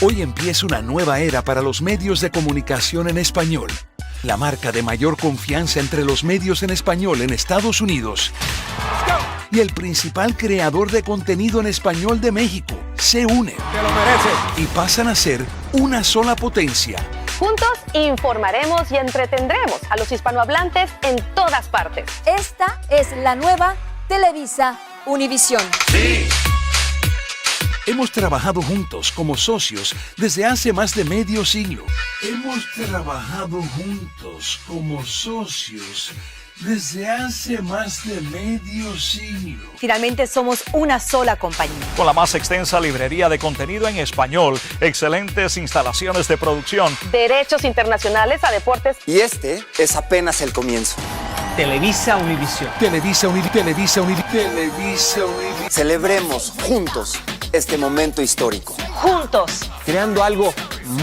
Hoy empieza una nueva era para los medios de comunicación en español. La marca de mayor confianza entre los medios en español en Estados Unidos y el principal creador de contenido en español de México se unen. ¡Te lo mereces! Y pasan a ser una sola potencia. Juntos informaremos y entretendremos a los hispanohablantes en todas partes. Esta es la nueva Televisa Univisión. ¡Sí! Hemos trabajado juntos como socios desde hace más de medio siglo. Hemos trabajado juntos como socios desde hace más de medio siglo. Finalmente somos una sola compañía. Con la más extensa librería de contenido en español, excelentes instalaciones de producción, Derechos internacionales a deportes. Y este es apenas el comienzo. Televisa Univisión. Televisa Univisión. Celebremos juntos este momento histórico. Juntos. Creando algo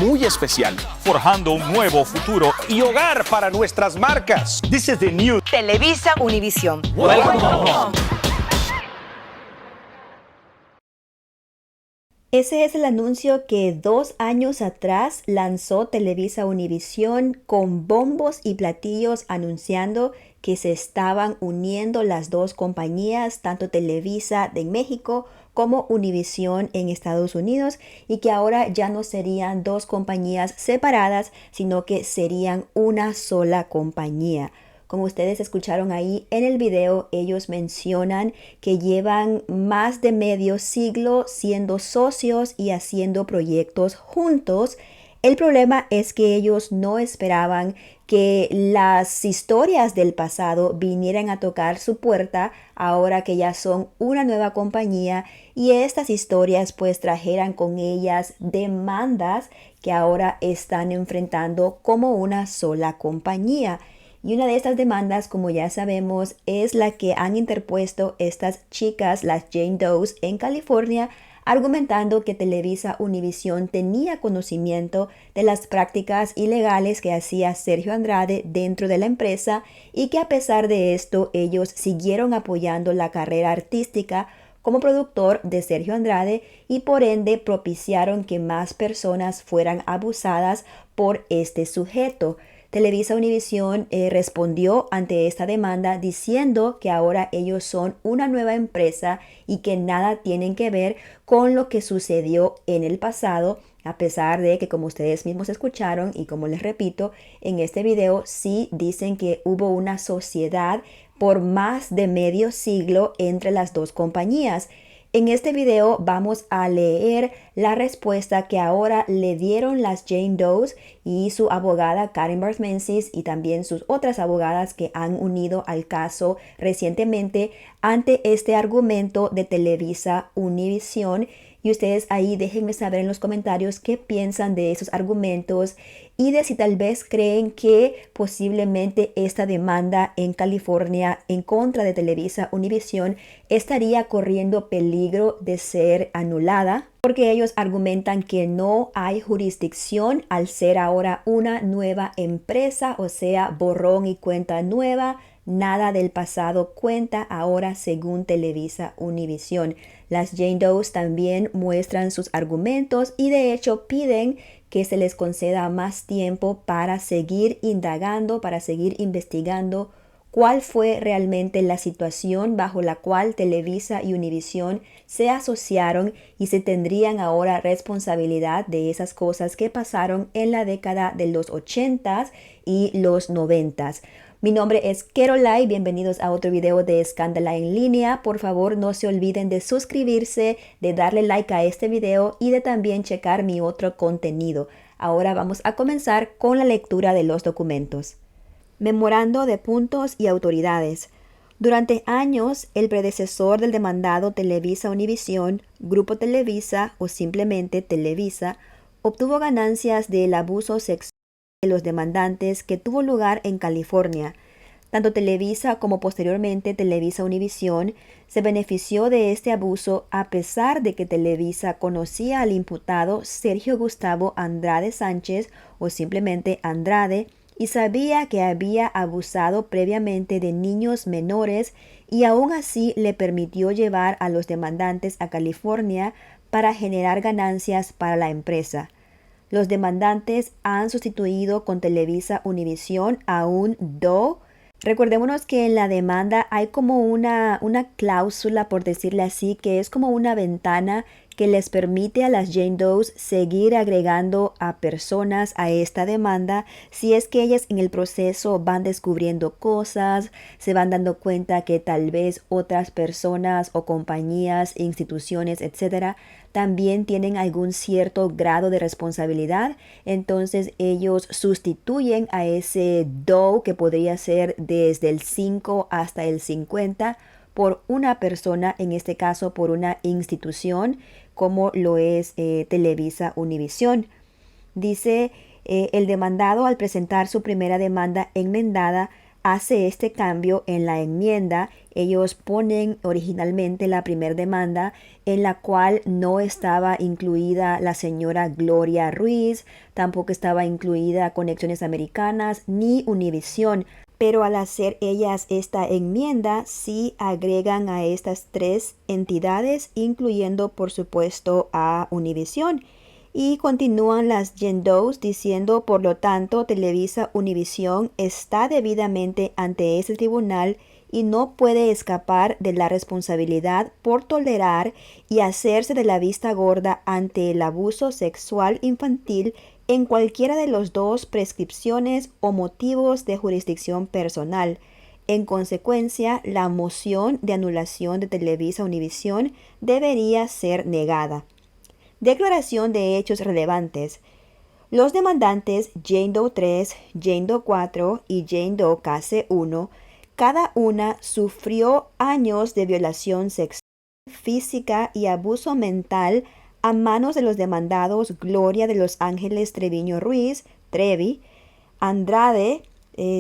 muy especial. forjando un nuevo futuro Y hogar para nuestras marcas. This is the new Televisa Univisión. Welcome home. Ese es el anuncio que 2 años atrás lanzó Televisa Univisión con bombos y platillos anunciando que se estaban uniendo las dos compañías, tanto Televisa de México como Univisión en Estados Unidos, y que ahora ya no serían dos compañías separadas, sino que serían una sola compañía. Como ustedes escucharon ahí en el video, ellos mencionan que llevan más de medio siglo siendo socios y haciendo proyectos juntos. El problema es que ellos no esperaban que las historias del pasado vinieran a tocar su puerta ahora que ya son una nueva compañía, y estas historias pues trajeran con ellas demandas que ahora están enfrentando como una sola compañía. Y una de estas demandas, como ya sabemos, es la que han interpuesto estas chicas, las Jane Does, en California, argumentando que Televisa Univisión tenía conocimiento de las prácticas ilegales que hacía Sergio Andrade dentro de la empresa, y que a pesar de esto ellos siguieron apoyando la carrera artística como productor de Sergio Andrade, y por ende propiciaron que más personas fueran abusadas por este sujeto. Televisa Univisión respondió ante esta demanda diciendo que ahora ellos son una nueva empresa y que nada tienen que ver con lo que sucedió en el pasado, a pesar de que, como ustedes mismos escucharon y como les repito en este video, sí dicen que hubo una sociedad por más de medio siglo entre las dos compañías. En este video vamos a leer la respuesta que ahora le dieron las Jane Does y su abogada Karen Barth Menzies, y también sus otras abogadas que han unido al caso recientemente ante este argumento de Televisa Univisión. Y ustedes ahí déjenme saber en los comentarios qué piensan de esos argumentos y de si tal vez creen que posiblemente esta demanda en California en contra de Televisa Univisión estaría corriendo peligro de ser anulada, porque ellos argumentan que no hay jurisdicción al ser ahora una nueva empresa, o sea, borrón y cuenta nueva. Nada del pasado cuenta ahora según Televisa Univisión. Las Jane Does también muestran sus argumentos y de hecho piden que se les conceda más tiempo para seguir indagando, para seguir investigando cuál fue realmente la situación bajo la cual Televisa y Univisión se asociaron y se tendrían ahora responsabilidad de esas cosas que pasaron en la década de los 80s y los 90s. Mi nombre es Kerolai, bienvenidos a otro video de Escándala en línea. Por favor, no se olviden de suscribirse, de darle like a este video y de también checar mi otro contenido. Ahora vamos a comenzar con la lectura de los documentos. Memorando de puntos y autoridades. Durante años, el predecesor del demandado Televisa Univisión, Grupo Televisa o simplemente Televisa, obtuvo ganancias del abuso sexual de los demandantes que tuvo lugar en California. Tanto Televisa como posteriormente Televisa Univisión se benefició de este abuso, a pesar de que Televisa conocía al imputado Sergio Gustavo Andrade Sánchez o simplemente Andrade, y sabía que había abusado previamente de niños menores, y aún así le permitió llevar a los demandantes a California para generar ganancias para la empresa. Los demandantes han sustituido con Televisa Univisión a un Doe. Recordémonos que en la demanda hay como una cláusula, por decirle así, que es como una ventana que les permite a las Jane Does seguir agregando a personas a esta demanda si es que ellas en el proceso van descubriendo cosas, se van dando cuenta que tal vez otras personas o compañías, instituciones, etcétera, también tienen algún cierto grado de responsabilidad. Entonces ellos sustituyen a ese Doe, que podría ser desde el 5 hasta el 50, por una persona, en este caso por una institución, como lo es Televisa Univisión. Dice el demandado, al presentar su primera demanda enmendada, hace este cambio en la enmienda. Ellos ponen originalmente la primera demanda, en la cual no estaba incluida la señora Gloria Ruiz, tampoco estaba incluida Conexiones Americanas ni Univisión. Pero al hacer ellas esta enmienda, sí agregan a estas tres entidades, incluyendo por supuesto a Univisión. Y continúan las Jane Does diciendo, por lo tanto, Televisa Univisión está debidamente ante ese tribunal y no puede escapar de la responsabilidad por tolerar y hacerse de la vista gorda ante el abuso sexual infantil en cualquiera de los dos prescripciones o motivos de jurisdicción personal. En consecuencia, la moción de anulación de Televisa Univisión debería ser negada. Declaración de hechos relevantes. Los demandantes Jane Doe 3, Jane Doe 4 y Jane Doe Case 1, cada una sufrió años de violación sexual, física y abuso mental a manos de los demandados Gloria de Los Ángeles Treviño Ruiz, Trevi, Andrade,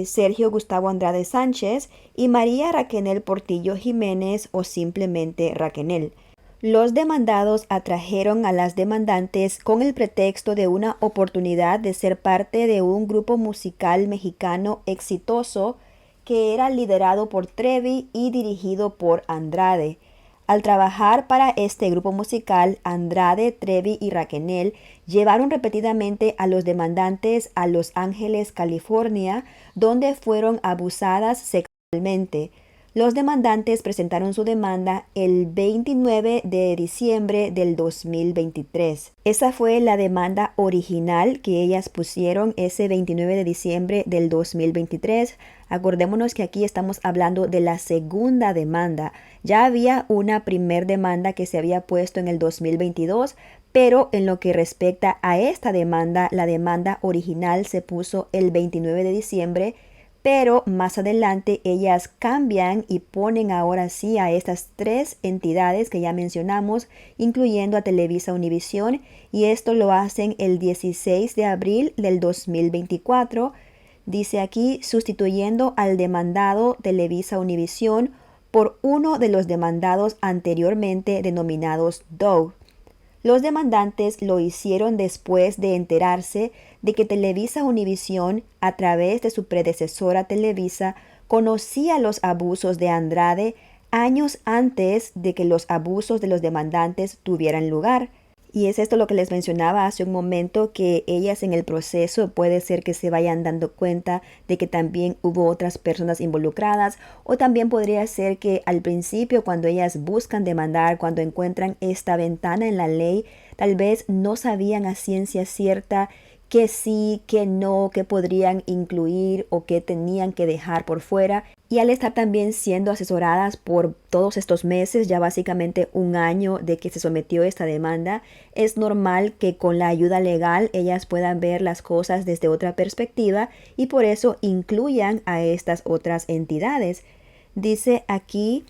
Sergio Gustavo Andrade Sánchez y María Raquenel Portillo Jiménez, o simplemente Raquenel. Los demandados atrajeron a las demandantes con el pretexto de una oportunidad de ser parte de un grupo musical mexicano exitoso que era liderado por Trevi y dirigido por Andrade. Al trabajar para este grupo musical, Andrade, Trevi y Raquenel llevaron repetidamente a los demandantes a Los Ángeles, California, donde fueron abusadas sexualmente. Los demandantes presentaron su demanda el 29 de diciembre del 2023. Esa fue la demanda original que ellas pusieron ese 29 de diciembre del 2023. Acordémonos que aquí estamos hablando de la segunda demanda. Ya había una primer demanda que se había puesto en el 2022, pero en lo que respecta a esta demanda, la demanda original se puso el 29 de diciembre. Pero más adelante ellas cambian y ponen ahora sí a estas tres entidades que ya mencionamos, incluyendo a Televisa Univisión, y esto lo hacen el 16 de abril del 2024. Dice aquí, sustituyendo al demandado Televisa Univisión por uno de los demandados anteriormente denominados Doe. Los demandantes lo hicieron después de enterarse de que Televisa Univisión, a través de su predecesora Televisa, conocía los abusos de Andrade años antes de que los abusos de los demandantes tuvieran lugar. Y es esto lo que les mencionaba hace un momento, que ellas en el proceso puede ser que se vayan dando cuenta de que también hubo otras personas involucradas, o también podría ser que al principio, cuando ellas buscan demandar, cuando encuentran esta ventana en la ley, tal vez no sabían a ciencia cierta que sí, que no, que podrían incluir o que tenían que dejar por fuera. Y al estar también siendo asesoradas por todos estos meses, ya básicamente un año de que se sometió esta demanda, es normal que con la ayuda legal ellas puedan ver las cosas desde otra perspectiva y por eso incluyan a estas otras entidades. Dice aquí,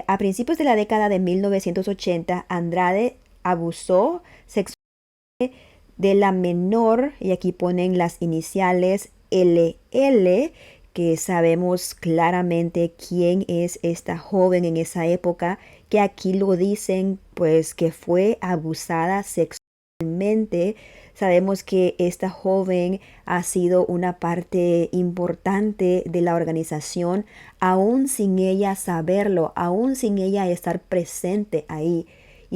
a principios de la década de 1980, Andrade abusó sexualmente de la menor, y aquí ponen las iniciales LL, que sabemos claramente quién es esta joven en esa época, que aquí lo dicen pues que fue abusada sexualmente. Sabemos que esta joven ha sido una parte importante de la organización, aún sin ella saberlo, aún sin ella estar presente ahí.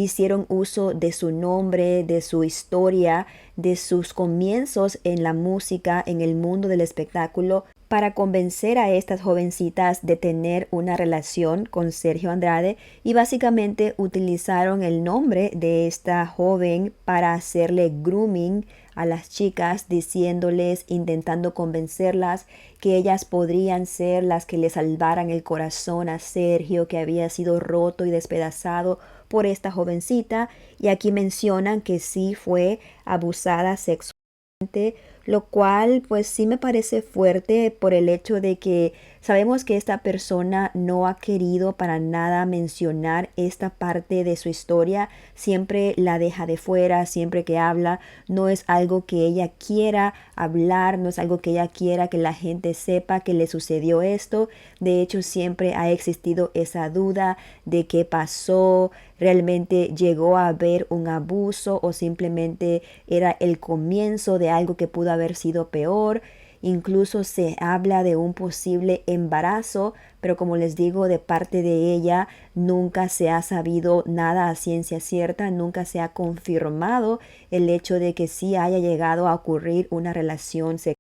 hicieron uso de su nombre, de su historia, de sus comienzos en la música, en el mundo del espectáculo, para convencer a estas jovencitas de tener una relación con Sergio Andrade, y básicamente utilizaron el nombre de esta joven para hacerle grooming a las chicas, diciéndoles, intentando convencerlas que ellas podrían ser las que le salvaran el corazón a Sergio, que había sido roto y despedazado por esta jovencita. Y aquí mencionan que sí fue abusada sexualmente, lo cual pues sí me parece fuerte por el hecho de que sabemos que esta persona no ha querido para nada mencionar esta parte de su historia, siempre la deja de fuera, siempre que habla no es algo que ella quiera hablar, no es algo que ella quiera que la gente sepa que le sucedió esto. De hecho, siempre ha existido esa duda de qué pasó, realmente llegó a haber un abuso o simplemente era el comienzo de algo que pudo haber sido peor. Incluso se habla de un posible embarazo, pero como les digo, de parte de ella nunca se ha sabido nada a ciencia cierta, nunca se ha confirmado el hecho de que sí haya llegado a ocurrir una relación sexual.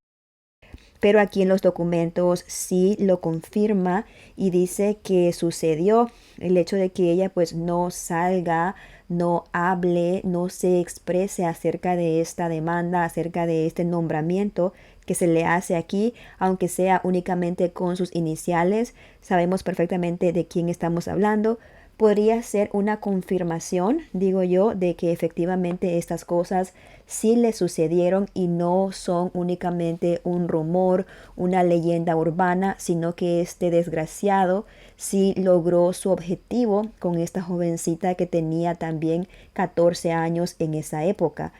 Pero aquí en los documentos sí lo confirma y dice que sucedió. El hecho de que ella pues no salga, no hable, no se exprese acerca de esta demanda, acerca de este nombramiento que se le hace aquí, aunque sea únicamente con sus iniciales, sabemos perfectamente de quién estamos hablando. Podría ser una confirmación, digo yo, de que efectivamente estas cosas sí le sucedieron y no son únicamente un rumor, una leyenda urbana, sino que este desgraciado sí logró su objetivo con esta jovencita que tenía también 14 años en esa época.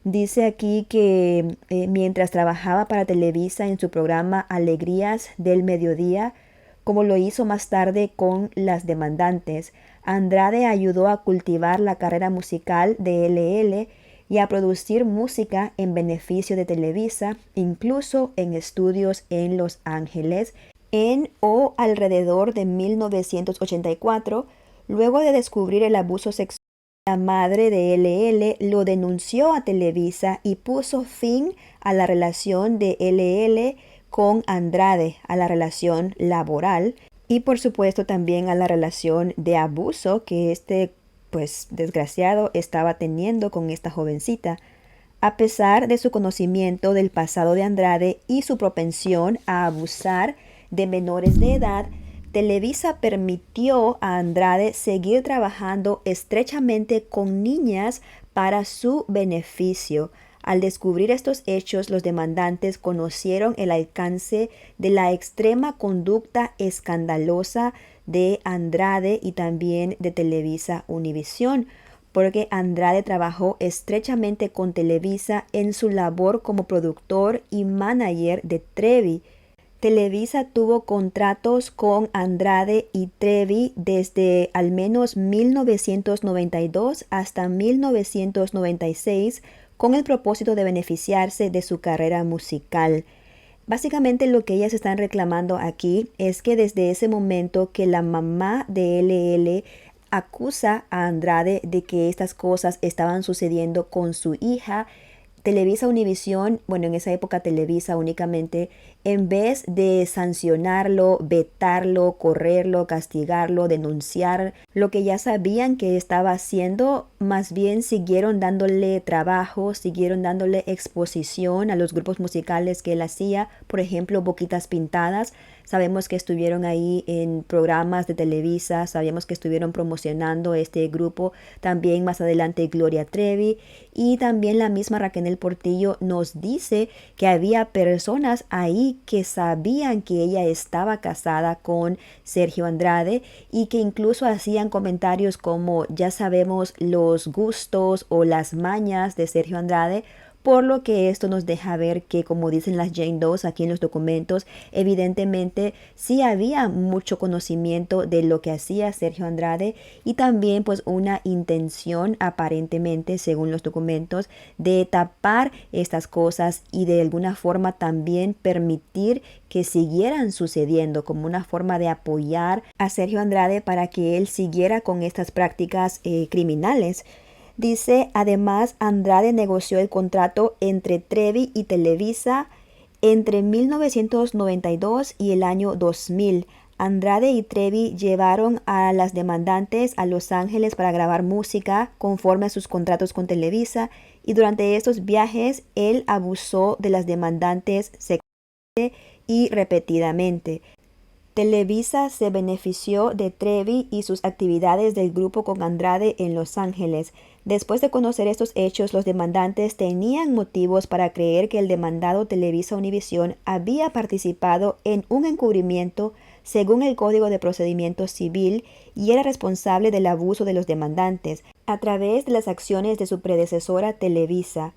Dice aquí que mientras trabajaba para Televisa en su programa Alegrías del Mediodía, como lo hizo más tarde con Las Demandantes, Andrade ayudó a cultivar la carrera musical de LL y a producir música en beneficio de Televisa, incluso en estudios en Los Ángeles, en o alrededor de 1984, luego de descubrir el abuso sexual. La madre de LL lo denunció a Televisa y puso fin a la relación de LL con Andrade, a la relación laboral y por supuesto también a la relación de abuso que este pues desgraciado estaba teniendo con esta jovencita. A pesar de su conocimiento del pasado de Andrade y su propensión a abusar de menores de edad, Televisa permitió a Andrade seguir trabajando estrechamente con niñas para su beneficio. Al descubrir estos hechos, los demandantes conocieron el alcance de la extrema conducta escandalosa de Andrade y también de Televisa Univisión, porque Andrade trabajó estrechamente con Televisa en su labor como productor y manager de Trevi. Televisa tuvo contratos con Andrade y Trevi desde al menos 1992 hasta 1996 con el propósito de beneficiarse de su carrera musical. Básicamente lo que ellas están reclamando aquí es que desde ese momento que la mamá de LL acusa a Andrade de que estas cosas estaban sucediendo con su hija, Televisa Univisión, bueno, en esa época Televisa únicamente, en vez de sancionarlo, vetarlo, correrlo, castigarlo, denunciar lo que ya sabían que estaba haciendo, más bien siguieron dándole trabajo, siguieron dándole exposición a los grupos musicales que él hacía, por ejemplo, Boquitas Pintadas. Sabemos que estuvieron ahí en programas de Televisa, sabemos que estuvieron promocionando este grupo, también más adelante Gloria Trevi y también la misma Raquel Portillo nos dice que había personas ahí que sabían que ella estaba casada con Sergio Andrade y que incluso hacían comentarios como ya sabemos los gustos o las mañas de Sergio Andrade por lo que esto nos deja ver que, como dicen las Jane Does aquí en los documentos, evidentemente sí había mucho conocimiento de lo que hacía Sergio Andrade y también pues una intención aparentemente, según los documentos, de tapar estas cosas y de alguna forma también permitir que siguieran sucediendo, como una forma de apoyar a Sergio Andrade para que él siguiera con estas prácticas criminales. Dice, además, Andrade negoció el contrato entre Trevi y Televisa entre 1992 y el año 2000. Andrade y Trevi llevaron a las demandantes a Los Ángeles para grabar música conforme a sus contratos con Televisa, y durante estos viajes él abusó de las demandantes sexualmente y repetidamente. Televisa se benefició de Trevi y sus actividades del grupo con Andrade en Los Ángeles. Después de conocer estos hechos, los demandantes tenían motivos para creer que el demandado Televisa Univisión había participado en un encubrimiento según el Código de Procedimiento Civil y era responsable del abuso de los demandantes a través de las acciones de su predecesora Televisa.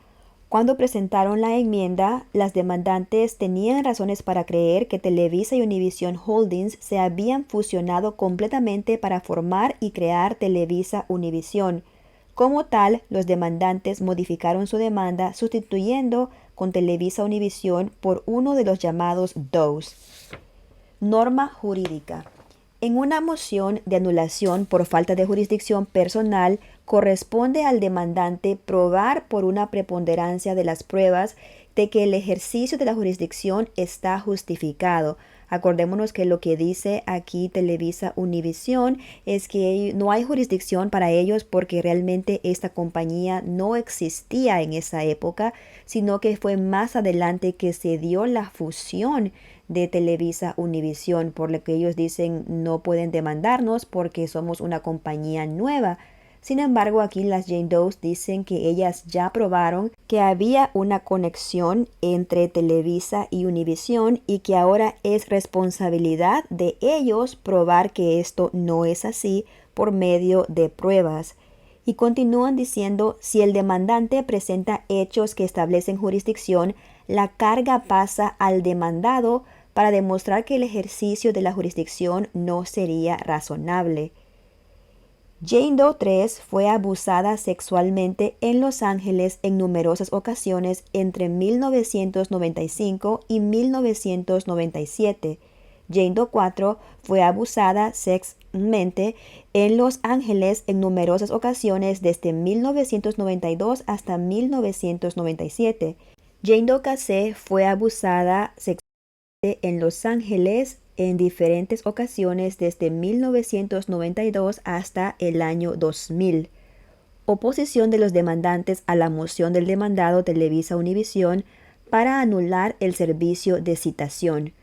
Cuando presentaron la enmienda, las demandantes tenían razones para creer que Televisa y Univision Holdings se habían fusionado completamente para formar y crear Televisa Univisión. Como tal, los demandantes modificaron su demanda sustituyendo con Televisa Univisión por uno de los llamados DOEs. Norma jurídica. En una moción de anulación por falta de jurisdicción personal, corresponde al demandante probar por una preponderancia de las pruebas de que el ejercicio de la jurisdicción está justificado. Acordémonos que lo que dice aquí Televisa Univisión es que no hay jurisdicción para ellos porque realmente esta compañía no existía en esa época, sino que fue más adelante que se dio la fusión de Televisa Univisión, por lo que ellos dicen no pueden demandarnos porque somos una compañía nueva. Sin embargo, aquí las Jane Does dicen que ellas ya probaron que había una conexión entre Televisa y Univisión y que ahora es responsabilidad de ellos probar que esto no es así por medio de pruebas. Y continúan diciendo, si el demandante presenta hechos que establecen jurisdicción, la carga pasa al demandado para demostrar que el ejercicio de la jurisdicción no sería razonable. Jane Doe 3 fue abusada sexualmente en Los Ángeles en numerosas ocasiones entre 1995 y 1997. Jane Doe 4 fue abusada sexualmente en Los Ángeles en numerosas ocasiones desde 1992 hasta 1997. Jane Doe Casey fue abusada sexualmente en Los Ángeles en diferentes ocasiones desde 1992 hasta el año 2000. Oposición de los demandantes a la moción del demandado Televisa Univisión para anular el servicio de citación.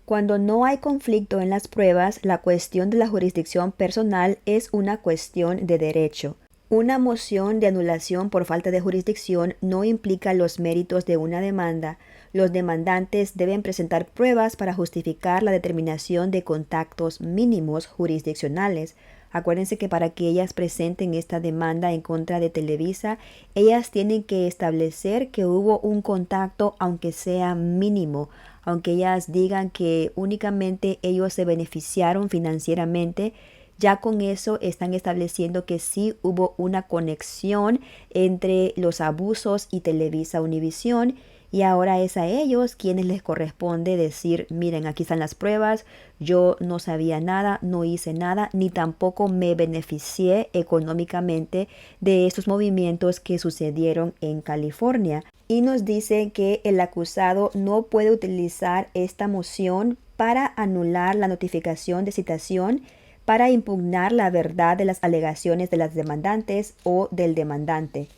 Cuando no hay conflicto en las pruebas, la cuestión de la jurisdicción personal es una cuestión de derecho. Una moción de anulación por falta de jurisdicción no implica los méritos de una demanda. Los demandantes deben presentar pruebas para justificar la determinación de contactos mínimos jurisdiccionales. Acuérdense que para que ellas presenten esta demanda en contra de Televisa, ellas tienen que establecer que hubo un contacto aunque sea mínimo, aunque ellas digan que únicamente ellos se beneficiaron financieramente. Ya con eso están estableciendo que sí hubo una conexión entre los abusos y Televisa Univisión, y ahora es a ellos quienes les corresponde decir, miren, aquí están las pruebas, yo no sabía nada, no hice nada, ni tampoco me beneficié económicamente de estos movimientos que sucedieron en California. Y nos dice que el acusado no puede utilizar esta moción para anular la notificación de citación, para impugnar la verdad de las alegaciones de las demandantes o del demandante.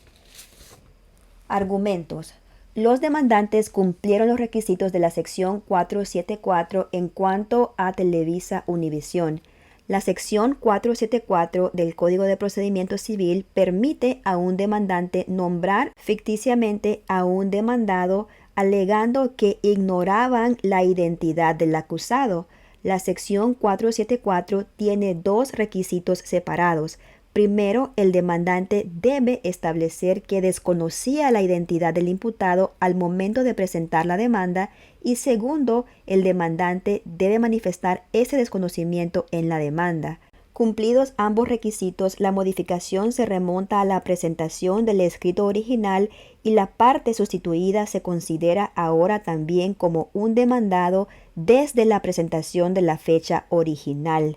Argumentos. Los demandantes cumplieron los requisitos de la sección 474 en cuanto a Televisa Univisión. La sección 474 del Código de Procedimiento Civil permite a un demandante nombrar ficticiamente a un demandado alegando que ignoraban la identidad del acusado. La sección 474 tiene dos requisitos separados. Primero, el demandante debe establecer que desconocía la identidad del imputado al momento de presentar la demanda y segundo, el demandante debe manifestar ese desconocimiento en la demanda. Cumplidos ambos requisitos, la modificación se remonta a la presentación del escrito original y la parte sustituida se considera ahora también como un demandado desde la presentación de la fecha original.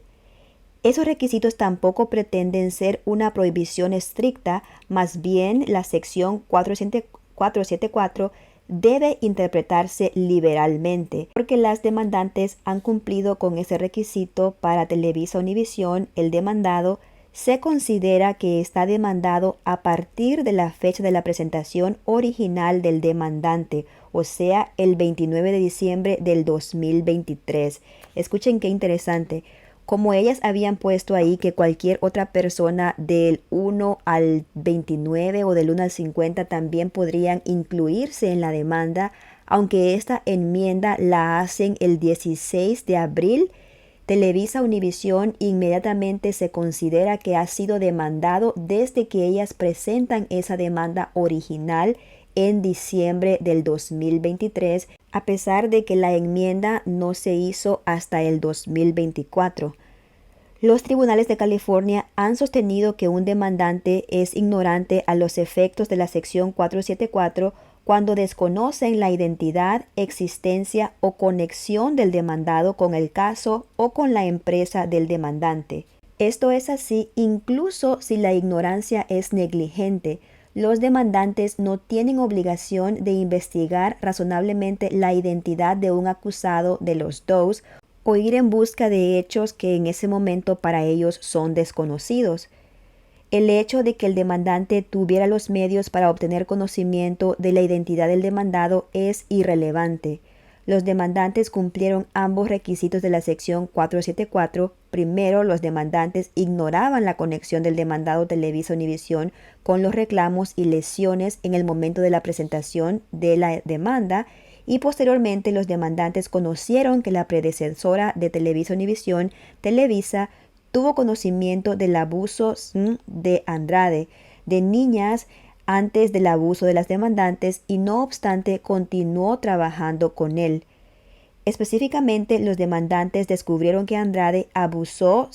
Esos requisitos tampoco pretenden ser una prohibición estricta, más bien la sección 474 debe interpretarse liberalmente, porque las demandantes han cumplido con ese requisito. Para Televisa Univisión, el demandado se considera que está demandado a partir de la fecha de la presentación original del demandante, o sea, el 29 de diciembre del 2023. Escuchen qué interesante. Como ellas habían puesto ahí que cualquier otra persona del 1 al 29 o del 1 al 50 también podrían incluirse en la demanda, aunque esta enmienda la hacen el 16 de abril, Televisa Univisión inmediatamente se considera que ha sido demandado desde que ellas presentan esa demanda original en diciembre del 2023, a pesar de que la enmienda no se hizo hasta el 2024. Los tribunales de California han sostenido que un demandante es ignorante a los efectos de la sección 474 cuando desconocen la identidad, existencia o conexión del demandado con el caso o con la empresa del demandante. Esto es así incluso si la ignorancia es negligente. Los demandantes no tienen obligación de investigar razonablemente la identidad de un acusado de los dos o ir en busca de hechos que en ese momento para ellos son desconocidos. El hecho de que el demandante tuviera los medios para obtener conocimiento de la identidad del demandado es irrelevante. Los demandantes cumplieron ambos requisitos de la sección 474. Primero, los demandantes ignoraban la conexión del demandado Televisa Univisión con los reclamos y lesiones en el momento de la presentación de la demanda y posteriormente los demandantes conocieron que la predecesora de Televisa Univisión, Televisa, tuvo conocimiento del abuso de Andrade, de niñas antes del abuso de las demandantes y no obstante continuó trabajando con él. Específicamente, los demandantes descubrieron que Andrade abusó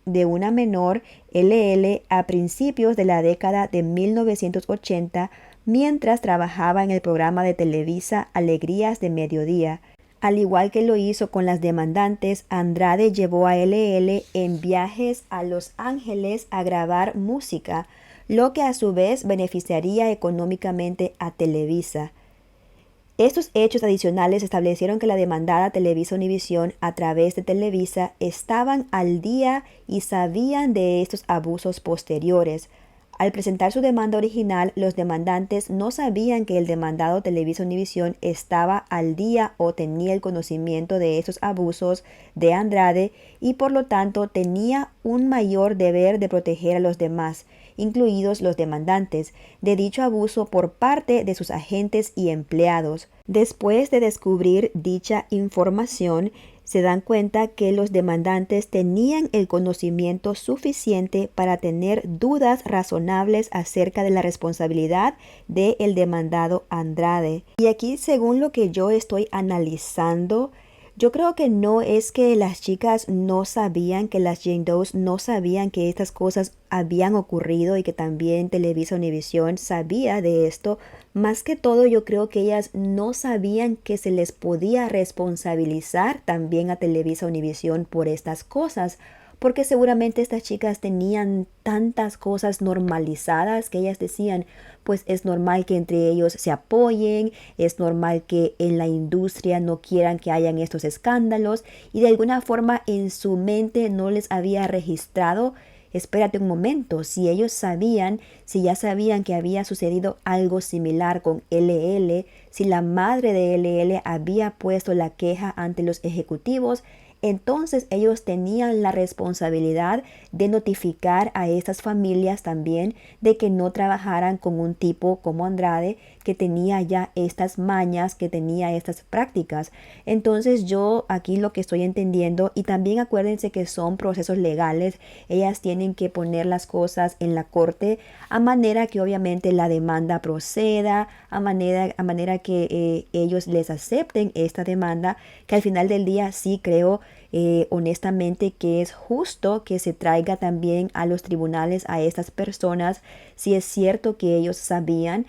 de una menor LL a principios de la década de 1980 mientras trabajaba en el programa de Televisa Alegrías de Mediodía. Al igual que lo hizo con las demandantes, Andrade llevó a LL en viajes a Los Ángeles a grabar música, lo que a su vez beneficiaría económicamente a Televisa. Estos hechos adicionales establecieron que la demandada Televisa Univisión a través de Televisa estaban al día y sabían de estos abusos posteriores. Al presentar su demanda original, los demandantes no sabían que el demandado Televisa Univisión estaba al día o tenía el conocimiento de esos abusos de Andrade y por lo tanto tenía un mayor deber de proteger a los demás, incluidos los demandantes, de dicho abuso por parte de sus agentes y empleados. Después de descubrir dicha información, se dan cuenta que los demandantes tenían el conocimiento suficiente para tener dudas razonables acerca de la responsabilidad del demandado Andrade. Y aquí, según lo que yo estoy analizando, yo creo que no es que las chicas no sabían, que las Jane Does no sabían que estas cosas habían ocurrido y que también Televisa Univisión sabía de esto. Más que todo, yo creo que ellas no sabían que se les podía responsabilizar también a Televisa Univisión por estas cosas, porque seguramente estas chicas tenían tantas cosas normalizadas que ellas decían, pues es normal que entre ellos se apoyen, es normal que en la industria no quieran que hayan estos escándalos y de alguna forma en su mente no les había registrado. Espérate un momento, si ellos sabían, si ya sabían que había sucedido algo similar con LL, si la madre de LL había puesto la queja ante los ejecutivos, Entonces ellos tenían la responsabilidad de notificar a estas familias también de que no trabajaran con un tipo como Andrade, que tenía ya estas mañas, que tenía estas prácticas. Entonces yo aquí lo que estoy entendiendo, y también acuérdense que son procesos legales, ellas tienen que poner las cosas en la corte a manera que obviamente la demanda proceda, a manera que ellos les acepten esta demanda, que al final del día sí creo honestamente que es justo que se traiga también a los tribunales a estas personas. Si es cierto que ellos sabían,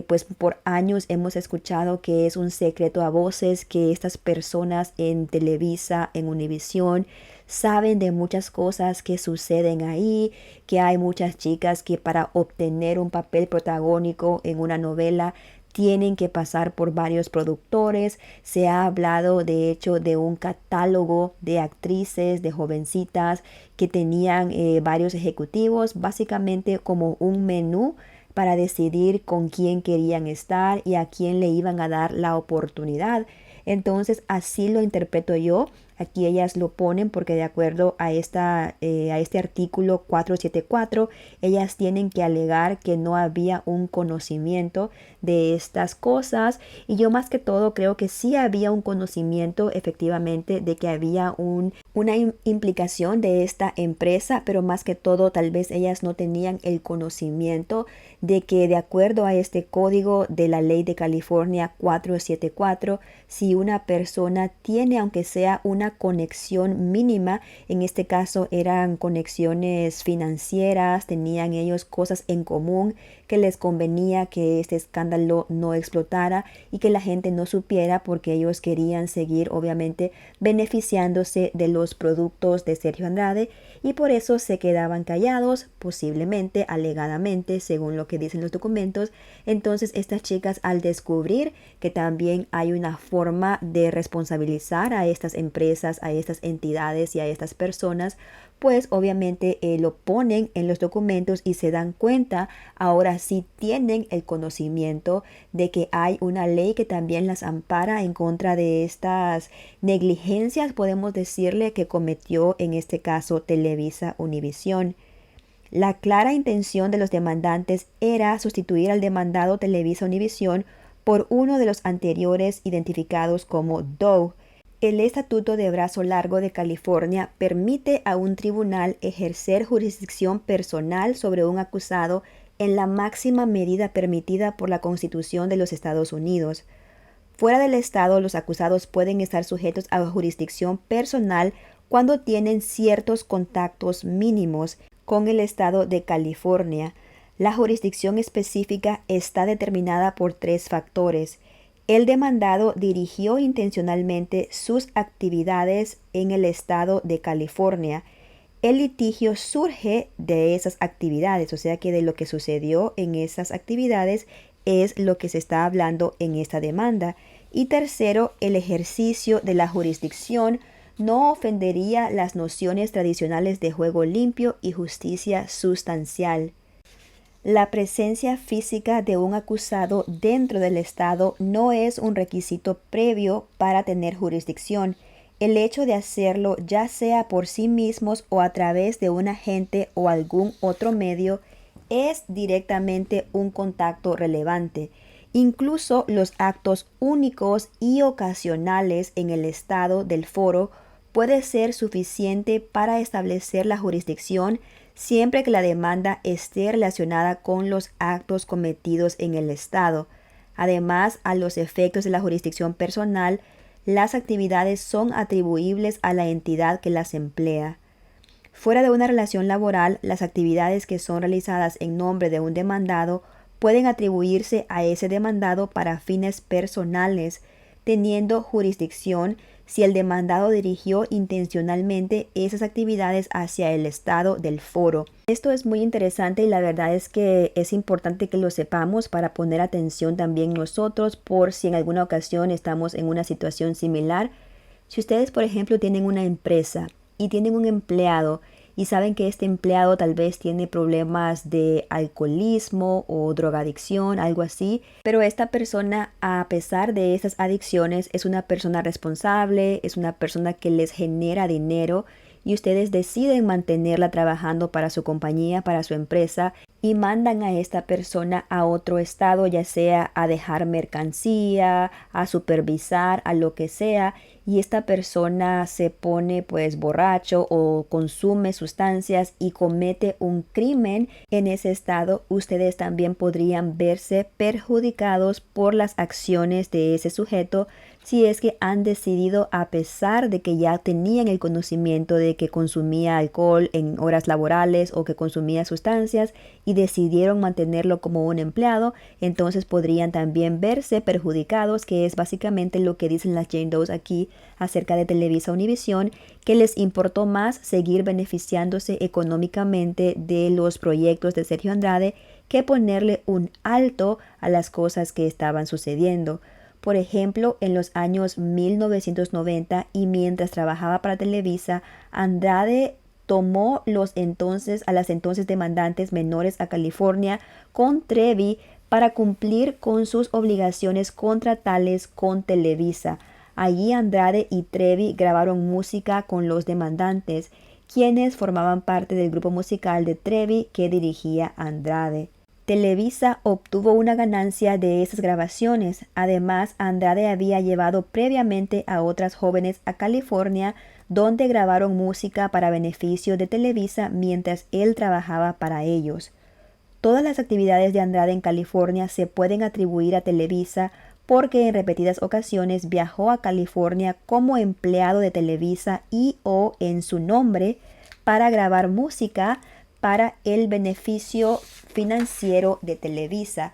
pues por años hemos escuchado que es un secreto a voces, que estas personas en Televisa, en Univisión, saben de muchas cosas que suceden ahí, que hay muchas chicas que para obtener un papel protagónico en una novela tienen que pasar por varios productores. Se ha hablado de hecho de un catálogo de actrices, de jovencitas que tenían varios ejecutivos, básicamente como un menú para decidir con quién querían estar y a quién le iban a dar la oportunidad. Entonces así lo interpreto yo. Aquí ellas lo ponen porque de acuerdo a este artículo 474, ellas tienen que alegar que no había un conocimiento de estas cosas. Y yo más que todo creo que sí había un conocimiento efectivamente de que había una implicación de esta empresa, pero más que todo tal vez ellas no tenían el conocimiento de que de acuerdo a este código de la ley de California 474, si una persona tiene aunque sea una conexión mínima, en este caso eran conexiones financieras, tenían ellos cosas en común que les convenía que este escándalo no explotara y que la gente no supiera, porque ellos querían seguir obviamente beneficiándose de los productos de Sergio Andrade, y por eso se quedaban callados, posiblemente, alegadamente, según lo que dicen los documentos. Entonces estas chicas, al descubrir que también hay una forma de responsabilizar a estas empresas, a estas entidades y a estas personas, pues obviamente lo ponen en los documentos y se dan cuenta, ahora sí tienen el conocimiento de que hay una ley que también las ampara en contra de estas negligencias, podemos decirle, que cometió en este caso Televisa Univisión. La clara intención de los demandantes era sustituir al demandado Televisa Univisión por uno de los anteriores identificados como Doe. El Estatuto de Brazo Largo de California permite a un tribunal ejercer jurisdicción personal sobre un acusado en la máxima medida permitida por la Constitución de los Estados Unidos. Fuera del estado, los acusados pueden estar sujetos a jurisdicción personal cuando tienen ciertos contactos mínimos con el estado de California. La jurisdicción específica está determinada por 3 factores. El demandado dirigió intencionalmente sus actividades en el estado de California. El litigio surge de esas actividades, o sea que de lo que sucedió en esas actividades es lo que se está hablando en esta demanda. Y tercero, el ejercicio de la jurisdicción no ofendería las nociones tradicionales de juego limpio y justicia sustancial. La presencia física de un acusado dentro del estado no es un requisito previo para tener jurisdicción. El hecho de hacerlo, ya sea por sí mismos o a través de un agente o algún otro medio, es directamente un contacto relevante. Incluso los actos únicos y ocasionales en el estado del foro puede ser suficiente para establecer la jurisdicción, siempre que la demanda esté relacionada con los actos cometidos en el estado. Además, a los efectos de la jurisdicción personal, las actividades son atribuibles a la entidad que las emplea. Fuera de una relación laboral, las actividades que son realizadas en nombre de un demandado pueden atribuirse a ese demandado para fines personales, teniendo jurisdicción si el demandado dirigió intencionalmente esas actividades hacia el estado del foro. Esto es muy interesante y la verdad es que es importante que lo sepamos para poner atención también nosotros, por si en alguna ocasión estamos en una situación similar. Si ustedes, por ejemplo, tienen una empresa y tienen un empleado y saben que este empleado tal vez tiene problemas de alcoholismo o drogadicción, algo así, pero esta persona, a pesar de esas adicciones, es una persona responsable, es una persona que les genera dinero y ustedes deciden mantenerla trabajando para su compañía, para su empresa, y mandan a esta persona a otro estado, ya sea a dejar mercancía, a supervisar, a lo que sea, y esta persona se pone pues borracho o consume sustancias y comete un crimen en ese estado, ustedes también podrían verse perjudicados por las acciones de ese sujeto si es que han decidido, a pesar de que ya tenían el conocimiento de que consumía alcohol en horas laborales o que consumía sustancias y decidieron mantenerlo como un empleado, entonces podrían también verse perjudicados, que es básicamente lo que dicen las Jane Does aquí acerca de Televisa Univisión, que les importó más seguir beneficiándose económicamente de los proyectos de Sergio Andrade que ponerle un alto a las cosas que estaban sucediendo. Por ejemplo, en los años 1990 y mientras trabajaba para Televisa, Andrade tomó a las entonces demandantes menores a California con Trevi para cumplir con sus obligaciones contratales con Televisa. Allí Andrade y Trevi grabaron música con los demandantes, quienes formaban parte del grupo musical de Trevi que dirigía Andrade. Televisa obtuvo una ganancia de esas grabaciones. Además, Andrade había llevado previamente a otras jóvenes a California, donde grabaron música para beneficio de Televisa mientras él trabajaba para ellos. Todas las actividades de Andrade en California se pueden atribuir a Televisa porque en repetidas ocasiones viajó a California como empleado de Televisa y o en su nombre para grabar música para el beneficio financiero de Televisa,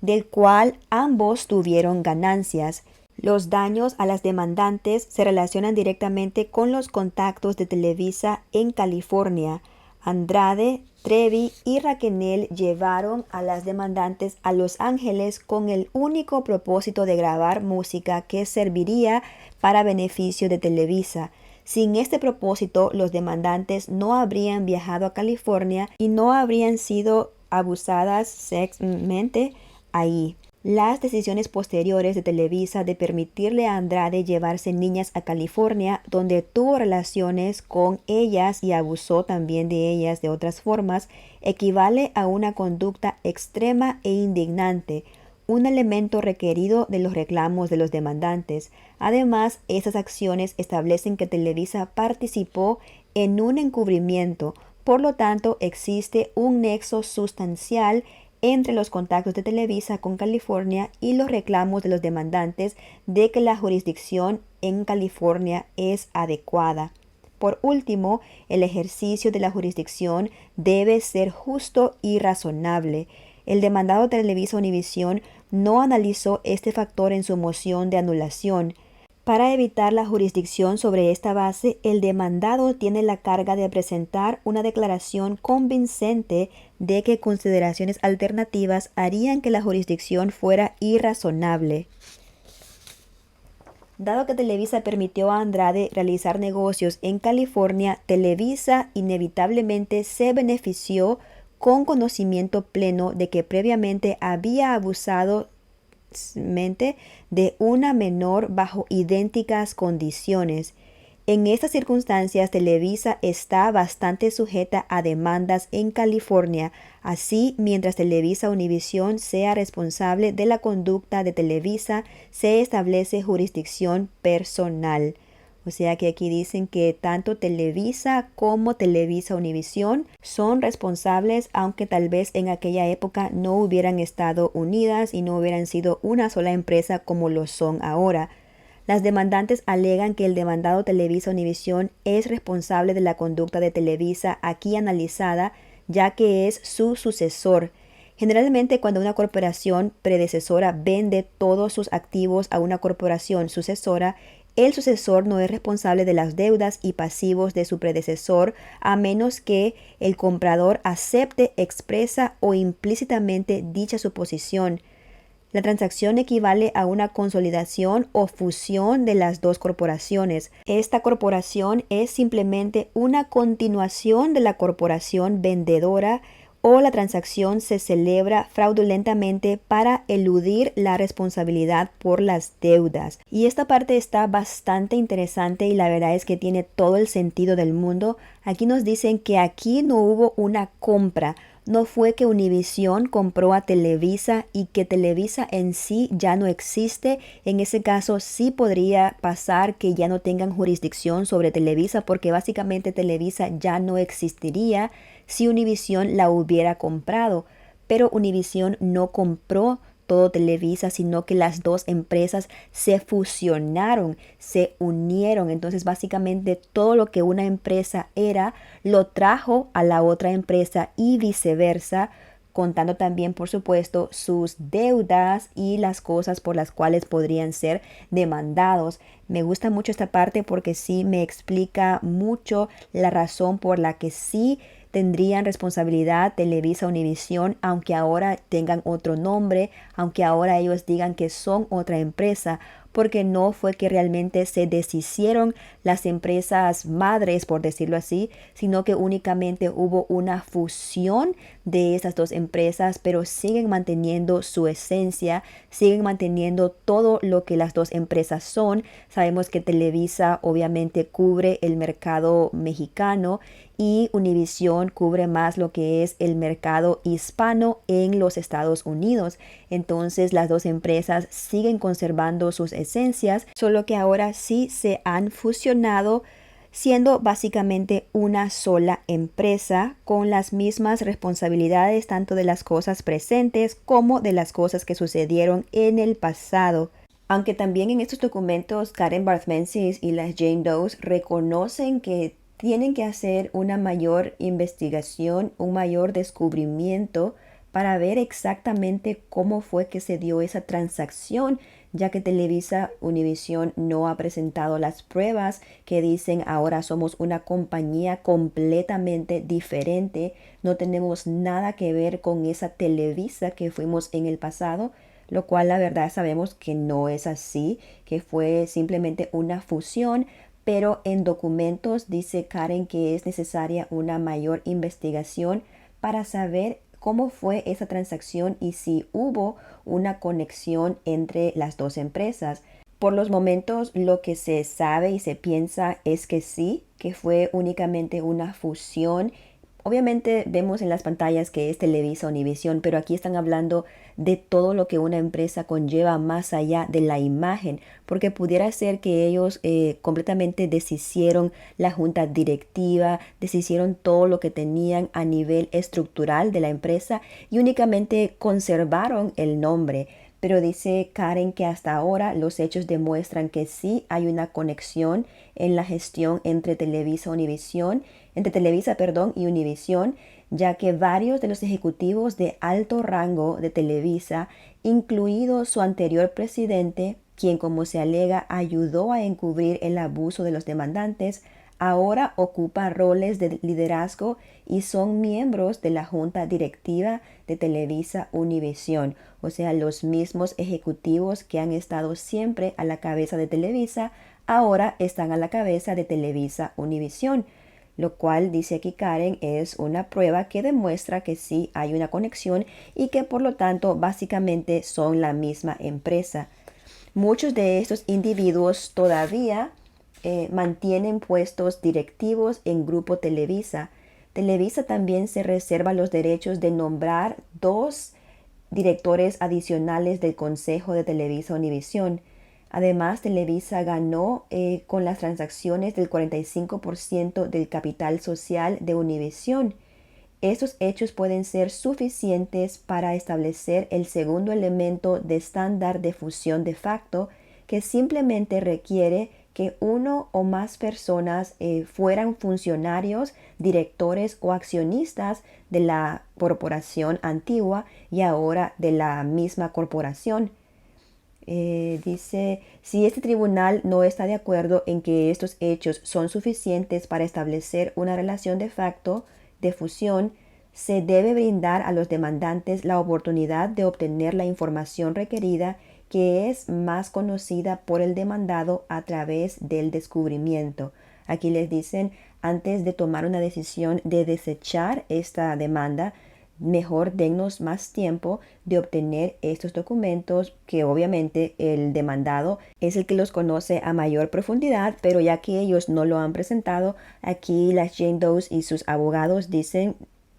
del cual ambos tuvieron ganancias. Los daños a las demandantes se relacionan directamente con los contactos de Televisa en California. Andrade, Trevi y Raquenel llevaron a las demandantes a Los Ángeles con el único propósito de grabar música que serviría para beneficio de Televisa. Sin este propósito, los demandantes no habrían viajado a California y no habrían sido abusadas sexualmente ahí. Las decisiones posteriores de Televisa de permitirle a Andrade llevarse niñas a California, donde tuvo relaciones con ellas y abusó también de ellas de otras formas, equivale a una conducta extrema e indignante, un elemento requerido de los reclamos de los demandantes. Además, esas acciones establecen que Televisa participó en un encubrimiento, por lo tanto existe un nexo sustancial entre los contactos de Televisa con California y los reclamos de los demandantes de que la jurisdicción en California es adecuada. Por último, el ejercicio de la jurisdicción debe ser justo y razonable. El demandado Televisa Univisión no analizó este factor en su moción de anulación. Para evitar la jurisdicción sobre esta base, el demandado tiene la carga de presentar una declaración convincente de que consideraciones alternativas harían que la jurisdicción fuera irrazonable. Dado que Televisa permitió a Andrade realizar negocios en California, Televisa inevitablemente se benefició con conocimiento pleno de que previamente había abusado de una menor bajo idénticas condiciones. En estas circunstancias, Televisa está bastante sujeta a demandas en California. Así, mientras Televisa Univisión sea responsable de la conducta de Televisa, se establece jurisdicción personal. O sea que aquí dicen que tanto Televisa como Televisa Univisión son responsables, aunque tal vez en aquella época no hubieran estado unidas y no hubieran sido una sola empresa como lo son ahora. Las demandantes alegan que el demandado Televisa Univisión es responsable de la conducta de Televisa aquí analizada, ya que es su sucesor. Generalmente, cuando una corporación predecesora vende todos sus activos a una corporación sucesora, el sucesor no es responsable de las deudas y pasivos de su predecesor a menos que el comprador acepte expresa o implícitamente dicha suposición. La transacción equivale a una consolidación o fusión de las dos corporaciones. Esta corporación es simplemente una continuación de la corporación vendedora o la transacción se celebra fraudulentamente para eludir la responsabilidad por las deudas. Y esta parte está bastante interesante y la verdad es que tiene todo el sentido del mundo. Aquí nos dicen que aquí no hubo una compra. No fue que Univision compró a Televisa y que Televisa en sí ya no existe. En ese caso sí podría pasar que ya no tengan jurisdicción sobre Televisa porque básicamente Televisa ya no existiría si Univision la hubiera comprado. Pero Univision no compró todo Televisa, sino que las dos empresas se fusionaron, se unieron. Entonces básicamente todo lo que una empresa era lo trajo a la otra empresa y viceversa, contando también por supuesto sus deudas y las cosas por las cuales podrían ser demandados. Me gusta mucho esta parte porque sí me explica mucho la razón por la que sí tendrían responsabilidad Televisa Univision, aunque ahora tengan otro nombre, aunque ahora ellos digan que son otra empresa, porque no fue que realmente se deshicieron las empresas madres, por decirlo así, sino que únicamente hubo una fusión de esas dos empresas, pero siguen manteniendo su esencia, siguen manteniendo todo lo que las dos empresas son. Sabemos que Televisa obviamente cubre el mercado mexicano y Univision cubre más lo que es el mercado hispano en los Estados Unidos. Entonces las dos empresas siguen conservando sus esencias, solo que ahora sí se han fusionado, siendo básicamente una sola empresa con las mismas responsabilidades tanto de las cosas presentes como de las cosas que sucedieron en el pasado. Aunque también en estos documentos Karen Barth Menzies y las Jane Does reconocen que tienen que hacer una mayor investigación, un mayor descubrimiento para ver exactamente cómo fue que se dio esa transacción, ya que Televisa Univision no ha presentado las pruebas que dicen ahora somos una compañía completamente diferente, no tenemos nada que ver con esa Televisa que fuimos en el pasado, lo cual la verdad sabemos que no es así, que fue simplemente una fusión. Pero en documentos dice Karen que es necesaria una mayor investigación para saber cómo fue esa transacción y si hubo una conexión entre las dos empresas. Por los momentos lo que se sabe y se piensa es que sí, que fue únicamente una fusión. Obviamente vemos en las pantallas que es Televisa Univision, pero aquí están hablando de todo lo que una empresa conlleva más allá de la imagen, porque pudiera ser que ellos completamente deshicieron la junta directiva, deshicieron todo lo que tenían a nivel estructural de la empresa y únicamente conservaron el nombre. Pero dice Karen que hasta ahora los hechos demuestran que sí hay una conexión en la gestión entre Televisa y Univision, ya que varios de los ejecutivos de alto rango de Televisa, incluido su anterior presidente, quien como se alega ayudó a encubrir el abuso de los demandantes, ahora ocupa roles de liderazgo y son miembros de la junta directiva de Televisa Univision. O sea, los mismos ejecutivos que han estado siempre a la cabeza de Televisa, ahora están a la cabeza de Televisa Univision. Lo cual, dice aquí Karen, es una prueba que demuestra que sí hay una conexión y que por lo tanto básicamente son la misma empresa. Muchos de estos individuos todavía mantienen puestos directivos en Grupo Televisa. Televisa también se reserva los derechos de nombrar 2 directores adicionales del Consejo de Televisa Univision. Además, Televisa ganó con las transacciones del 45% del capital social de Univision. Estos hechos pueden ser suficientes para establecer el segundo elemento de estándar de fusión de facto, que simplemente requiere que uno o más personas fueran funcionarios, directores o accionistas de la corporación antigua y ahora de la misma corporación. Dice, si este tribunal no está de acuerdo en que estos hechos son suficientes para establecer una relación de facto de fusión, se debe brindar a los demandantes la oportunidad de obtener la información requerida que es más conocida por el demandado a través del descubrimiento. Aquí les dicen, antes de tomar una decisión de desechar esta demanda, mejor dennos más tiempo de obtener estos documentos, que obviamente el demandado es el que los conoce a mayor profundidad, pero ya que ellos no lo han presentado, aquí las Jane Does y sus abogados dicen,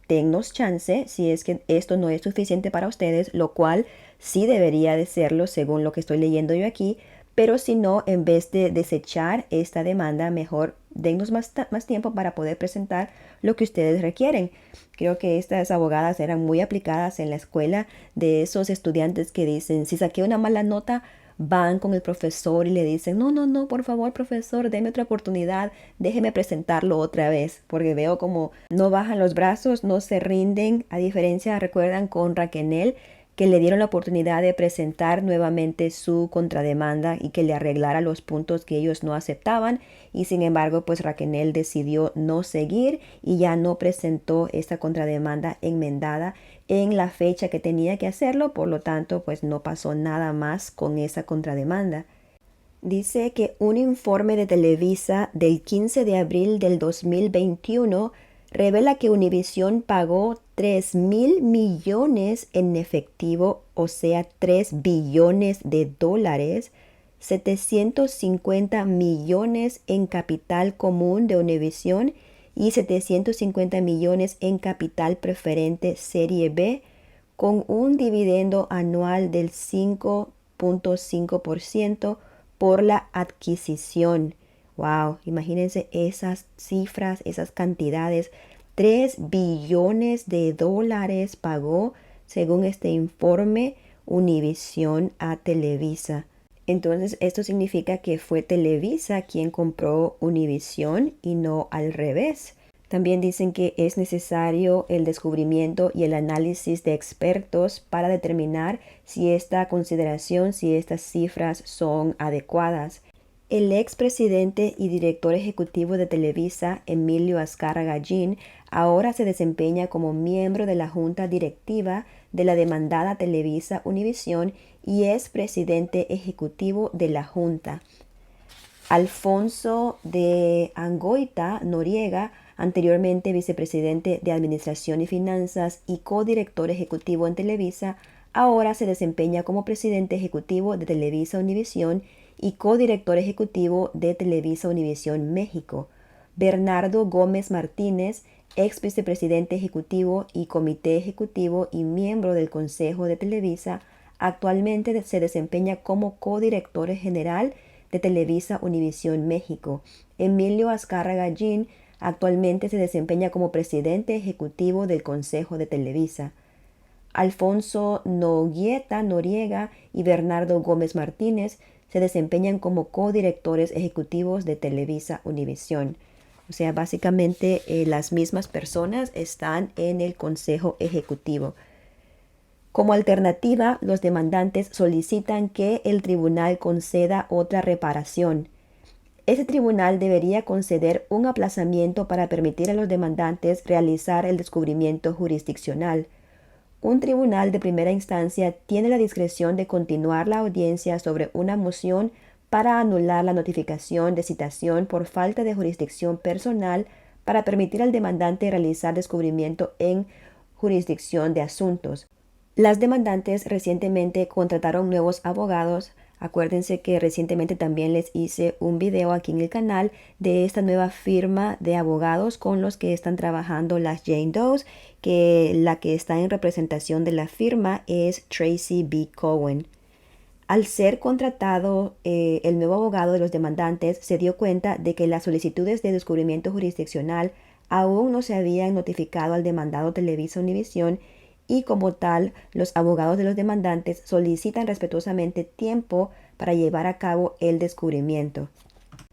dennos chance si es que esto no es suficiente para ustedes, lo cual sí debería de serlo según lo que estoy leyendo yo aquí, pero si no, en vez de desechar esta demanda, mejor dennos más tiempo para poder presentar lo que ustedes requieren. Creo que estas abogadas eran muy aplicadas en la escuela, de esos estudiantes que dicen, si saqué una mala nota, van con el profesor y le dicen, no, por favor, profesor, déme otra oportunidad, déjeme presentarlo otra vez, porque veo como no bajan los brazos, no se rinden, a diferencia, recuerdan con Raquel, que le dieron la oportunidad de presentar nuevamente su contrademanda y que le arreglara los puntos que ellos no aceptaban, y sin embargo pues Raquel decidió no seguir y ya no presentó esta contrademanda enmendada en la fecha que tenía que hacerlo, por lo tanto pues no pasó nada más con esa contrademanda. Dice que un informe de Televisa del 15 de abril del 2021 revela que Univision pagó 3,000 millones en efectivo, o sea, 3 billones de dólares, 750 millones en capital común de Univision y 750 millones en capital preferente Serie B, con un dividendo anual del 5.5% por la adquisición. Wow, imagínense esas cifras, esas cantidades. 3 billones de dólares pagó, según este informe, Univision a Televisa. Entonces, esto significa que fue Televisa quien compró Univision y no al revés. También dicen que es necesario el descubrimiento y el análisis de expertos para determinar si esta consideración, si estas cifras son adecuadas. El expresidente y director ejecutivo de Televisa, Emilio Azcárraga Gin, ahora se desempeña como miembro de la junta directiva de la demandada Televisa Univision y es presidente ejecutivo de la junta. Alfonso de Angoita Noriega, anteriormente vicepresidente de Administración y Finanzas y codirector ejecutivo en Televisa, ahora se desempeña como presidente ejecutivo de Televisa Univision y codirector ejecutivo de Televisa Univision México. Bernardo Gómez Martínez, ex vicepresidente ejecutivo y comité ejecutivo y miembro del Consejo de Televisa, actualmente se desempeña como codirector general de Televisa Univision México. Emilio Azcárraga Gin actualmente se desempeña como presidente ejecutivo del Consejo de Televisa. Alfonso Nogueta Noriega y Bernardo Gómez Martínez se desempeñan como codirectores ejecutivos de Televisa Univision. O sea, básicamente las mismas personas están en el consejo ejecutivo. Como alternativa, los demandantes solicitan que el tribunal conceda otra reparación. Ese tribunal debería conceder un aplazamiento para permitir a los demandantes realizar el descubrimiento jurisdiccional. Un tribunal de primera instancia tiene la discreción de continuar la audiencia sobre una moción para anular la notificación de citación por falta de jurisdicción personal para permitir al demandante realizar descubrimiento en jurisdicción de asuntos. Las demandantes recientemente contrataron nuevos abogados. Acuérdense que recientemente también les hice un video aquí en el canal de esta nueva firma de abogados con los que están trabajando las Jane Does, que la que está en representación de la firma es Tracy B. Cohen. Al ser contratado, el nuevo abogado de los demandantes se dio cuenta de que las solicitudes de descubrimiento jurisdiccional aún no se habían notificado al demandado Televisa Univision y como tal, los abogados de los demandantes solicitan respetuosamente tiempo para llevar a cabo el descubrimiento.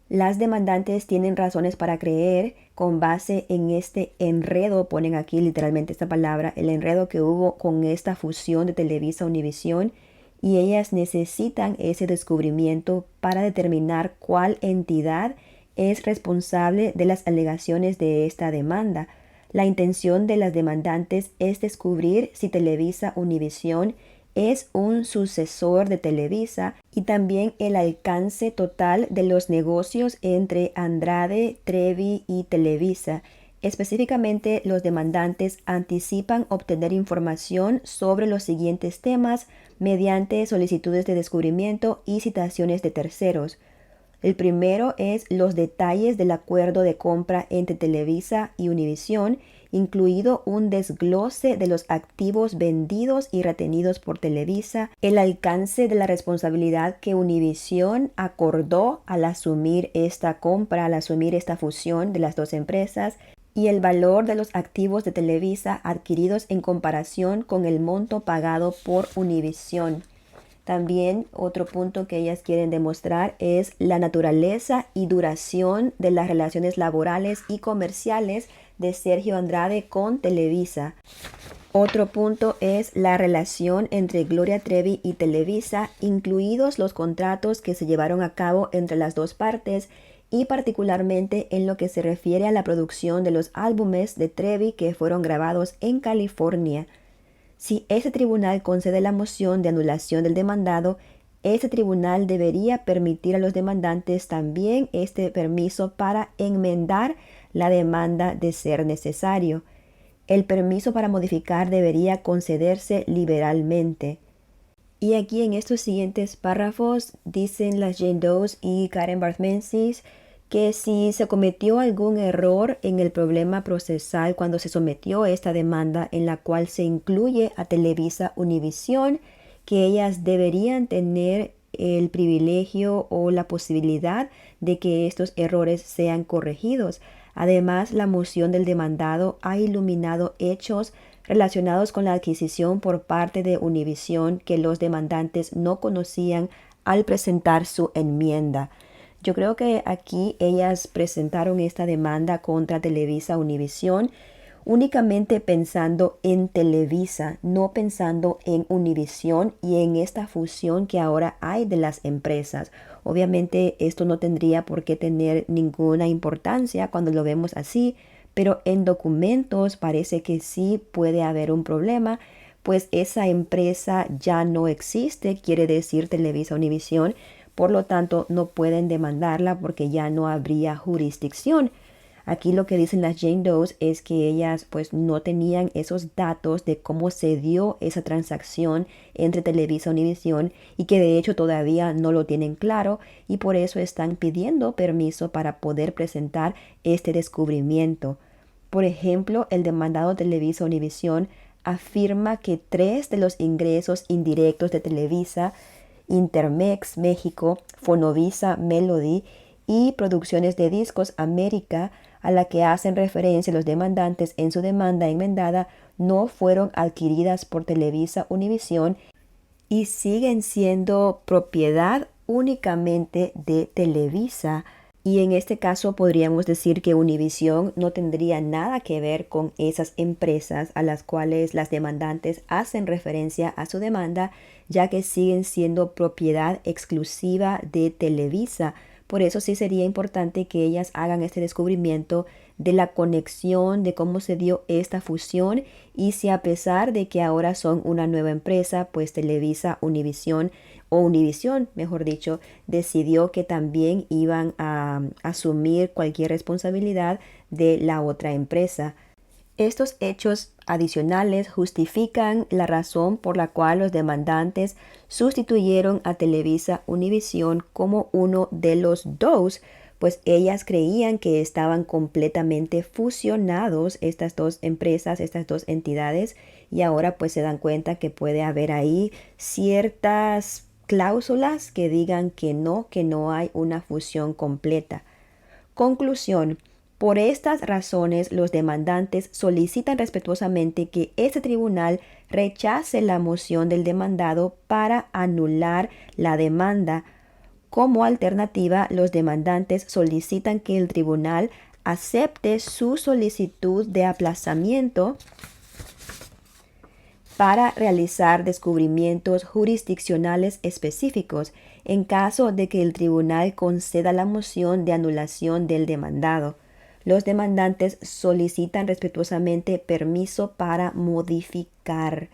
Las demandantes tienen razones para creer, con base en este enredo, ponen aquí literalmente esta palabra, el enredo que hubo con esta fusión de Televisa Univision, y ellas necesitan ese descubrimiento para determinar cuál entidad es responsable de las alegaciones de esta demanda. La intención de las demandantes es descubrir si Televisa Univisión es un sucesor de Televisa y también el alcance total de los negocios entre Andrade, Trevi y Televisa. Específicamente, los demandantes anticipan obtener información sobre los siguientes temas mediante solicitudes de descubrimiento y citaciones de terceros. El primero es los detalles del acuerdo de compra entre Televisa y Univisión, incluido un desglose de los activos vendidos y retenidos por Televisa, el alcance de la responsabilidad que Univisión acordó al asumir esta compra, al asumir esta fusión de las dos empresas, y el valor de los activos de Televisa adquiridos en comparación con el monto pagado por Univisión. También otro punto que ellas quieren demostrar es la naturaleza y duración de las relaciones laborales y comerciales de Sergio Andrade con Televisa. Otro punto es la relación entre Gloria Trevi y Televisa, incluidos los contratos que se llevaron a cabo entre las dos partes y particularmente en lo que se refiere a la producción de los álbumes de Trevi que fueron grabados en California. Si ese tribunal concede la moción de anulación del demandado, ese tribunal debería permitir a los demandantes también este permiso para enmendar la demanda de ser necesario. El permiso para modificar debería concederse liberalmente. Y aquí en estos siguientes párrafos dicen las Jane Does y Karen Barth-Menzies que si se cometió algún error en el problema procesal cuando se sometió a esta demanda en la cual se incluye a Televisa Univisión, que ellas deberían tener el privilegio o la posibilidad de que estos errores sean corregidos. Además, la moción del demandado ha iluminado hechos relacionados con la adquisición por parte de Univisión que los demandantes no conocían al presentar su enmienda. Yo creo que aquí ellas presentaron esta demanda contra Televisa Univisión únicamente pensando en Televisa, no pensando en Univisión y en esta fusión que ahora hay de las empresas. Obviamente esto no tendría por qué tener ninguna importancia cuando lo vemos así, pero en documentos parece que sí puede haber un problema, pues esa empresa ya no existe, quiere decir Televisa Univisión. Por lo tanto, no pueden demandarla porque ya no habría jurisdicción. Aquí lo que dicen las Jane Does es que ellas pues no tenían esos datos de cómo se dio esa transacción entre Televisa y Univisión y que de hecho todavía no lo tienen claro y por eso están pidiendo permiso para poder presentar este descubrimiento. Por ejemplo, el demandado Televisa Univisión afirma que 3 de los ingresos indirectos de Televisa, Intermex México, Fonovisa Melody y Producciones de Discos América, a la que hacen referencia los demandantes en su demanda enmendada, no fueron adquiridas por Televisa Univisión y siguen siendo propiedad únicamente de Televisa. Y en este caso podríamos decir que Univisión no tendría nada que ver con esas empresas a las cuales las demandantes hacen referencia a su demanda, ya que siguen siendo propiedad exclusiva de Televisa. Por eso sí sería importante que ellas hagan este descubrimiento de la conexión, de cómo se dio esta fusión y si a pesar de que ahora son una nueva empresa, pues Televisa Univisión o Univisión, mejor dicho, decidió que también iban a asumir cualquier responsabilidad de la otra empresa. Estos hechos adicionales justifican la razón por la cual los demandantes sustituyeron a Televisa Univisión como uno de los dos, pues ellas creían que estaban completamente fusionados estas dos empresas, estas dos entidades, y ahora pues se dan cuenta que puede haber ahí ciertas cláusulas que digan que no hay una fusión completa. Conclusión. Por estas razones, los demandantes solicitan respetuosamente que este tribunal rechace la moción del demandado para anular la demanda. Como alternativa, los demandantes solicitan que el tribunal acepte su solicitud de aplazamiento para realizar descubrimientos jurisdiccionales específicos en caso de que el tribunal conceda la moción de anulación del demandado. los demandantes solicitan respetuosamente permiso para modificar.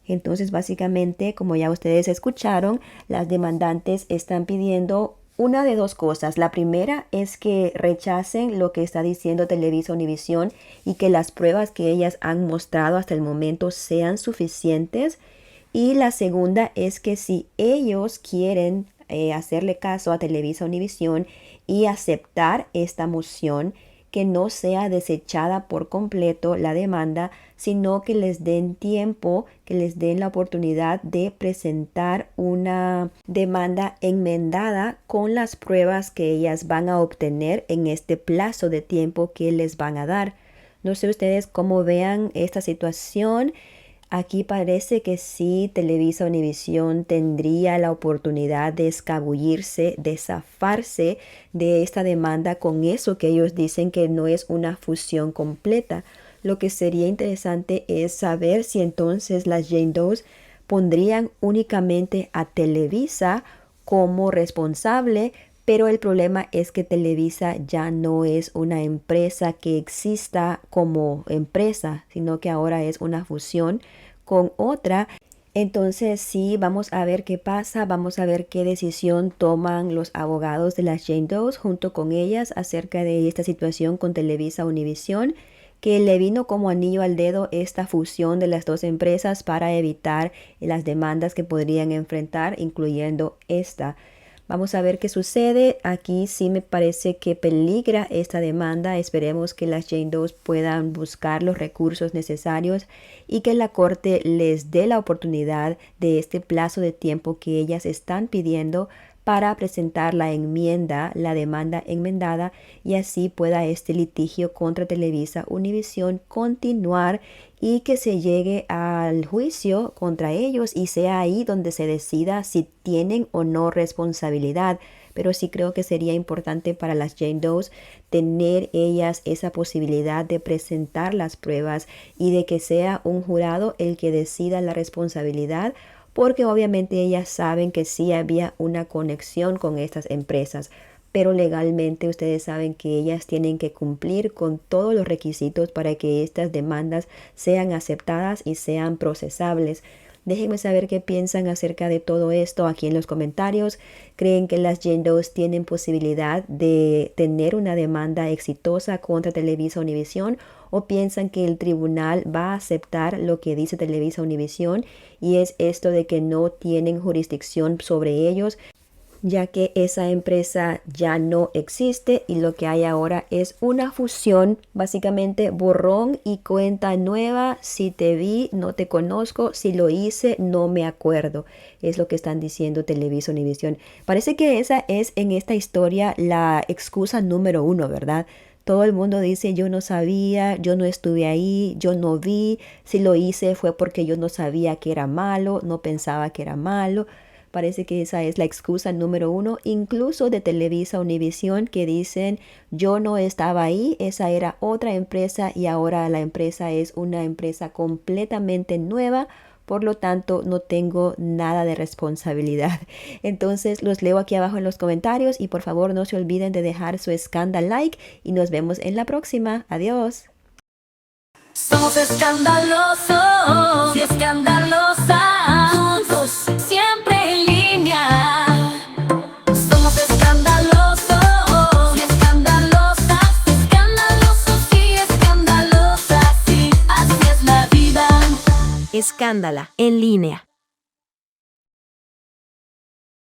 Entonces, básicamente, como ya ustedes escucharon, las demandantes están pidiendo una de dos cosas. La primera es que rechacen lo que está diciendo Televisa Univisión y que las pruebas que ellas han mostrado hasta el momento sean suficientes. Y la segunda es que si ellos quieren hacerle caso a Televisa Univisión y aceptar esta moción, que no sea desechada por completo la demanda, sino que les den tiempo, que les den la oportunidad de presentar una demanda enmendada con las pruebas que ellas van a obtener en este plazo de tiempo que les van a dar. No sé ustedes cómo vean esta situación. Aquí parece que sí, Televisa Univisión tendría la oportunidad de escabullirse, de zafarse de esta demanda con eso que ellos dicen que no es una fusión completa. Lo que sería interesante es saber si entonces las Jane Does pondrían únicamente a Televisa como responsable, pero el problema es que Televisa ya no es una empresa que exista como empresa, sino que ahora es una fusión con otra. Entonces sí, vamos a ver qué pasa, vamos a ver qué decisión toman los abogados de las Jane Does junto con ellas acerca de esta situación con Televisa Univisión, que le vino como anillo al dedo esta fusión de las dos empresas para evitar las demandas que podrían enfrentar, incluyendo esta. Vamos a ver qué sucede. Aquí sí me parece que peligra esta demanda. Esperemos que las Jane Does puedan buscar los recursos necesarios y que la corte les dé la oportunidad de este plazo de tiempo que ellas están pidiendo para presentar la enmienda, la demanda enmendada, y así pueda este litigio contra Televisa Univisión continuar y que se llegue al juicio contra ellos y sea ahí donde se decida si tienen o no responsabilidad. Pero sí creo que sería importante para las Jane Does tener ellas esa posibilidad de presentar las pruebas y de que sea un jurado el que decida la responsabilidad, porque obviamente ellas saben que sí había una conexión con estas empresas, pero legalmente ustedes saben que ellas tienen que cumplir con todos los requisitos para que estas demandas sean aceptadas y sean procesables. Déjenme saber qué piensan acerca de todo esto aquí en los comentarios. ¿Creen que las Jane Does tienen posibilidad de tener una demanda exitosa contra Televisa Univisión? ¿O piensan que el tribunal va a aceptar lo que dice Televisa Univisión y es esto de que no tienen jurisdicción sobre ellos, ya que esa empresa ya no existe y lo que hay ahora es una fusión, básicamente borrón y cuenta nueva? Si te vi, no te conozco, si lo hice, no me acuerdo. Es lo que están diciendo Televisa Univisión. Parece que esa es en esta historia la excusa número 1, ¿verdad? Todo el mundo dice, yo no sabía, yo no estuve ahí, yo no vi, si lo hice fue porque yo no sabía que era malo, no pensaba que era malo. Parece que esa es la excusa número 1, incluso de Televisa Univisión, que dicen, yo no estaba ahí, esa era otra empresa y ahora la empresa es una empresa completamente nueva. Por lo tanto, no tengo nada de responsabilidad. Entonces, los leo aquí abajo en los comentarios y por favor no se olviden de dejar su escándalo like y nos vemos en la próxima. Adiós. Somos escandalosos y escandalosas, juntos, siempre en línea. Somos escandalosos y escandalosas, escandalosos y escandalosas, sí, así es la vida. Escándala en línea.